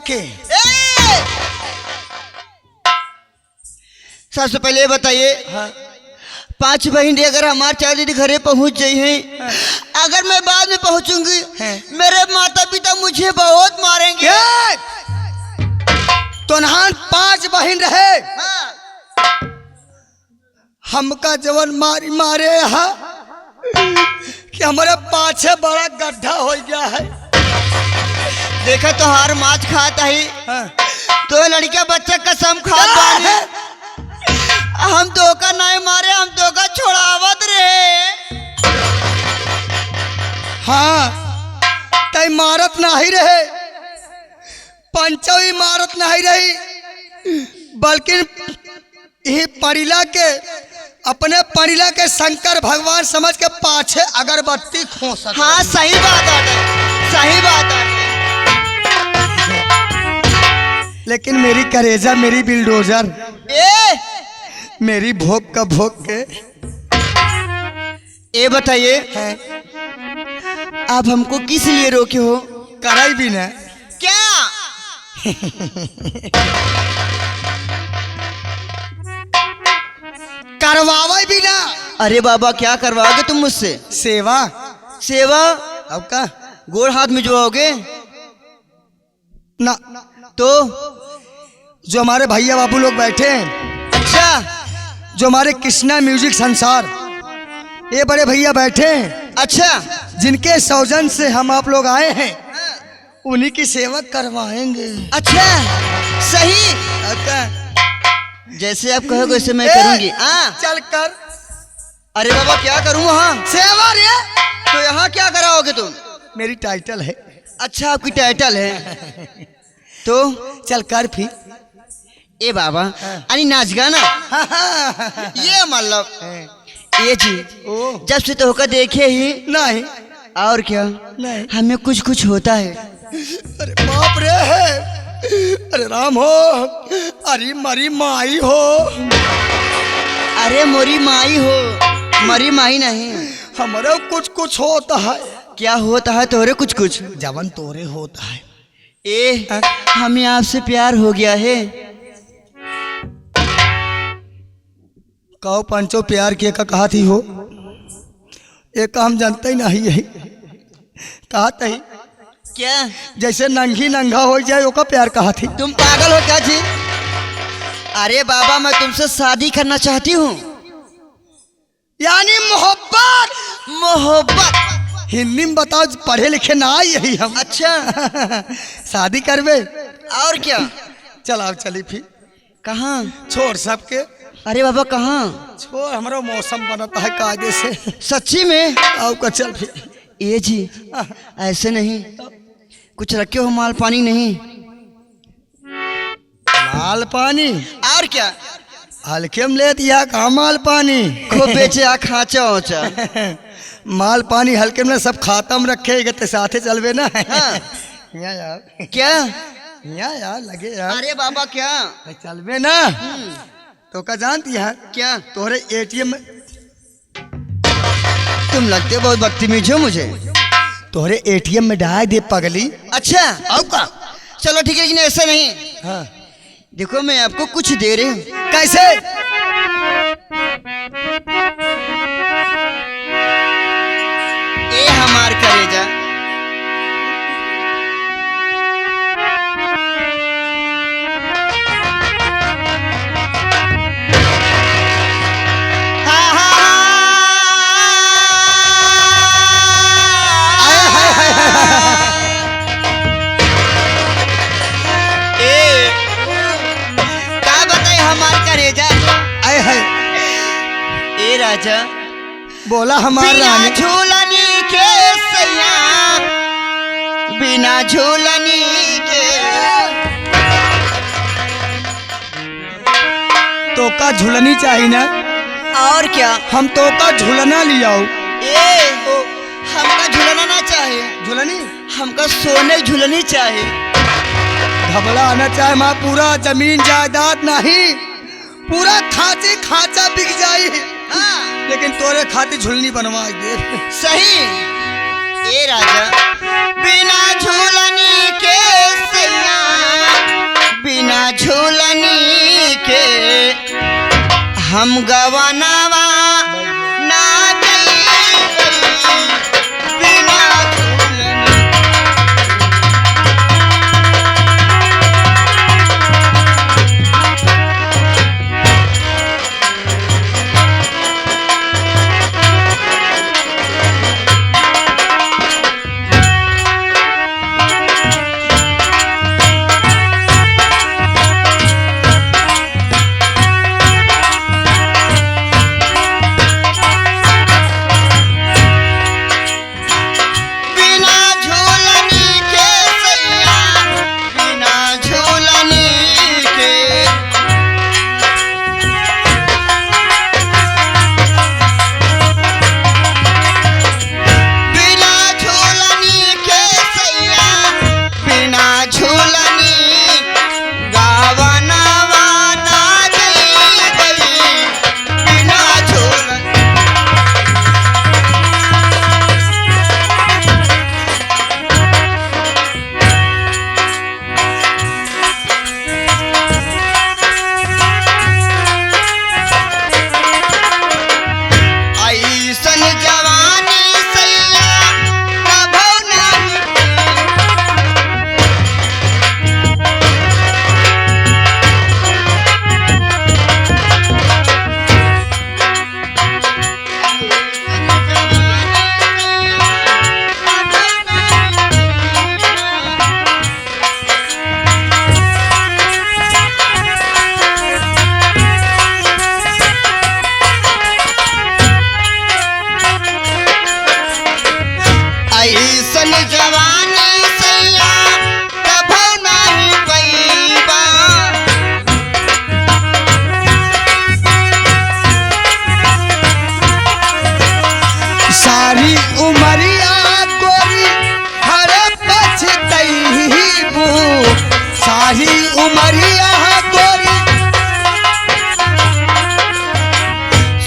के। सबसे पहले ये बताइए, हाँ। 5 बहन अगर हमारे 4 दीदी घरे पहुंच गई हैं, हाँ। अगर मैं बाद में पहुंचूंगी हाँ। मेरे माता पिता मुझे बहुत मारेंगे। तो नहान 5 बहन रहे, हाँ। हमका जवन मारी मारे यहाँ कि हमारे पाछे बड़ा गड्ढा हो गया है। देखा तो हार माछ खाता ही, हाँ। तो लड़का बच्चा कसम खाता है। हम धोखा नहीं मारे, हम धोखा छोड़ावत रहे। हाँ तय मारत नहीं रहे, पंचो इमारत नहीं रही, बल्कि यही परिला के अपने परिला के शंकर भगवान समझ के पाछे अगरबत्ती खोसत। हाँ सही बात है, सही बात है। लेकिन मेरी करेजा, मेरी बिल्डोजर, मेरी भोग का भोग के। ये बताइए, हैं आप हमको किस लिए रोके हो? कराई भी ना क्या? करवावे भी ना। अरे बाबा क्या करवाओगे तुम मुझसे? सेवा। सेवा? अब का गोड़ हाथ में जोड़ोगे ना। तो? जो हमारे भैया बाबू लोग बैठे हैं, अच्छा। जो हमारे कृष्णा म्यूजिक संसार, ये बड़े भैया बैठे हैं, अच्छा। जिनके सौजन से हम आप लोग आए हैं, उन्हीं की सेवा करवाएंगे। अच्छा सही, अच्छा। जैसे आप कहोगे वैसे मैं करूंगी। चल कर। अरे बाबा क्या करूँ वहाँ? सेवा रे। तो यहाँ क्या कराओगे तुम? मेरी टाइटल है। अच्छा आपकी टाइटल है तो चल कर फिर। ए बाबा अरे नाच गाना ये मतलब ये जी जब से तो होकर देखे ही नहीं। और क्या नहीं। हमें कुछ कुछ होता है। अरे बाप रे, अरे राम हो, अरे मरी माई हो। अरे मोरी माई हो, मरी माई नहीं। हमारे कुछ कुछ होता है। क्या होता है तोरे कुछ कुछ? जवन तोरे होता है। हमें आपसे प्यार हो गया है। कहो पंचो प्यार किए का कहा थी हो? एक हम जानते ही नहीं यही कहा थी। क्या? जैसे नंगी नंगा हो जाए ओका प्यार कहा थी। तुम पागल हो क्या जी? अरे बाबा मैं तुमसे शादी करना चाहती हूँ। यानी मोहब्बत। मोहब्बत हिंदी में बताओ, पढ़े लिखे ना यही हम। अच्छा शादी करवे और क्या? चल आओ चली फिर। कहाँ? छोड़ सबके। अरे बाबा कहाँ? छोड़, हमारा मौसम बनता है कायदे से। सच्ची में? आओ का चल फिर। ये जी ऐसे नहीं, कुछ रखे हो माल पानी? नहीं माल पानी और क्या? हल्के में ले दिया कहा माल पानी। खूब बेचे आ खाचा ओचा। माल पानी हल्के में सब खातम रखे गए साथे चलवे ना। हाँ। यहाँ यार, क्या? यहाँ यार लगे यार। अरे बाबा क्या? चलवे ना तो का जानती है क्या? तोहरे एटीएम में, तुम लगते बहुत बदतमीज हो मुझे। तोहरे एटीएम में डाल दे पगली। अच्छा आओ का? चलो ठीक है, लेकिन ऐसा नहीं। हाँ। देखो मैं आपको कुछ दे रही हूँ। कैसे? ये हमार करेजा। ए राजा बोला हमारा बिना रानी। झूलनी के सैया, बिना झूलनी के। तो का झुलनी चाहिए ना। और क्या? हम तो का झुलना ले आओ। हमका झूलना ना चाहिए, झुलनी हमका सोने की झूलनी चाहिए। घबरा आना चाहे माँ, पूरा जमीन जायदाद नहीं, पूरा खांचे खांचा बिक जाए। हाँ। लेकिन तोरे खातिर झुलनी बनवा दे। सही। ए राजा बिना झूलनी के सैया, झूलनी के हम गवनवा ना गई बिना झूलनी।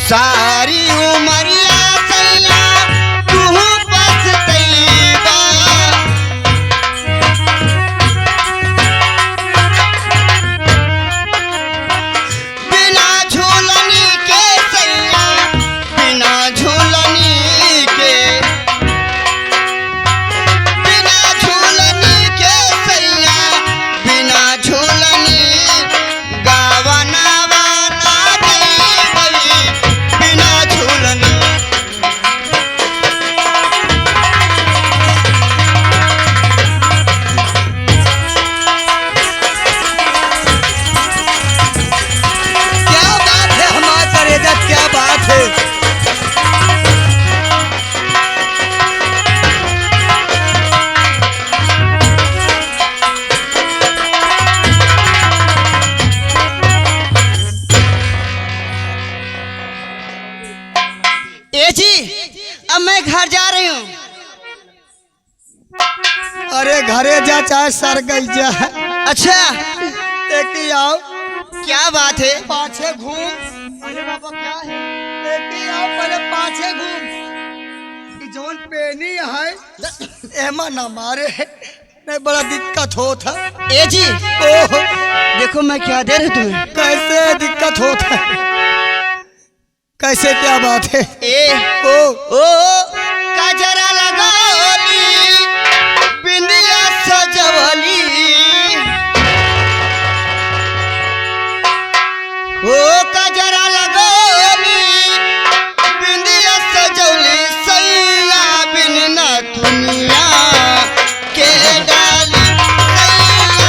सारी उमरिया सैया तू पछतैबा। बिना झूलनी के सैया बिना झूलनी के बिना झूलनी के सैया बिना झूलनी गावनवा ना गई बिना झूलनी। क्या बात है हमारे करेजा, क्या बात है। ए जी अब मैं घर जा रही हूँ। अरे घरे जा चाहे सर गई जा, अच्छा देखी आओ क्या बात है? पाछे घूम। अरे बाबा क्या है, देखी आओ पहले पाछे घूम। कि जौन पेनी है एमा ना मारे, नहीं बड़ा दिक्कत होता। ए जी ओह देखो मैं क्या दे रही तुम्हें। कैसे दिक्कत होता, कैसे क्या बात है। ओ कजरा लगौली बिंदिया सजवली ओ कजरा लगौली बिंदिया सजवली सैया बिन न दुनिया के डाली सैया।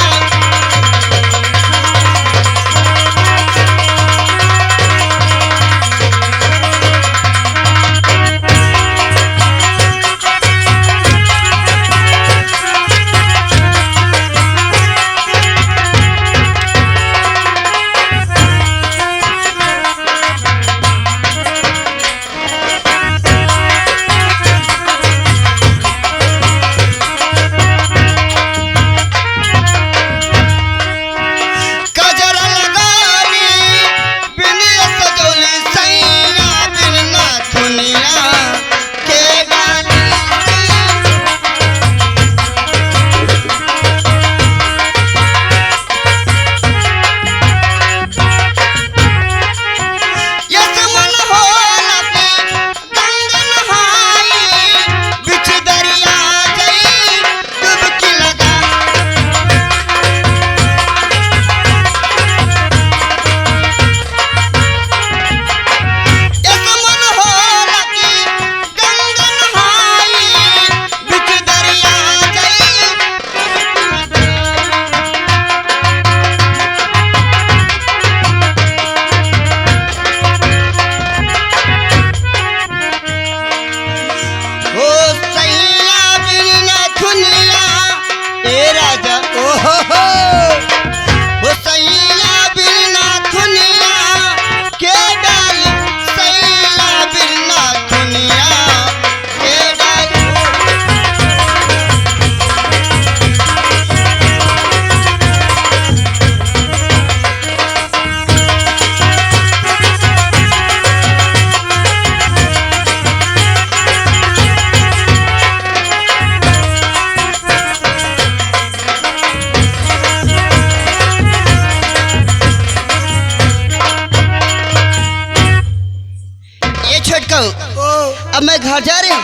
छोटका ओ अब मैं घर जा रही हूँ।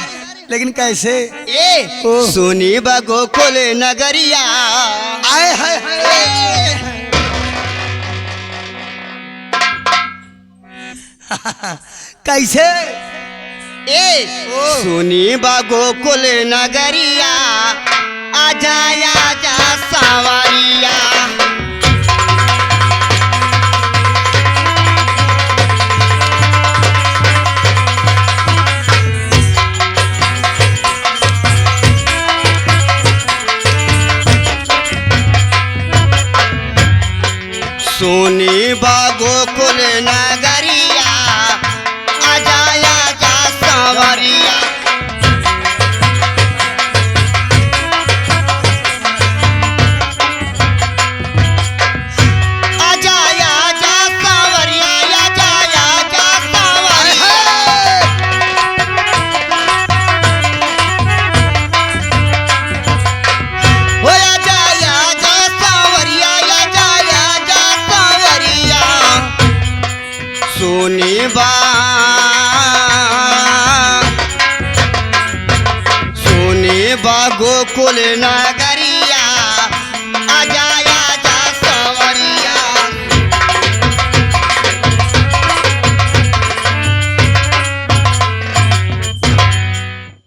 लेकिन कैसे? ए ओ। सुनी बा गोकुल नगरिया। आए हाय हाय कैसे? ए ओ। सुनी बा गोकुल नगरिया, आजा आजा सवारिया। सुनी बा गोकुल नगरिया, आजा आजा सवारिया। आजा आजा सवारिया, आजा आजा सवारिया। ओ आजा आजा सवारिया, आजा आजा सवारिया। सुनी बा गोकुल नगर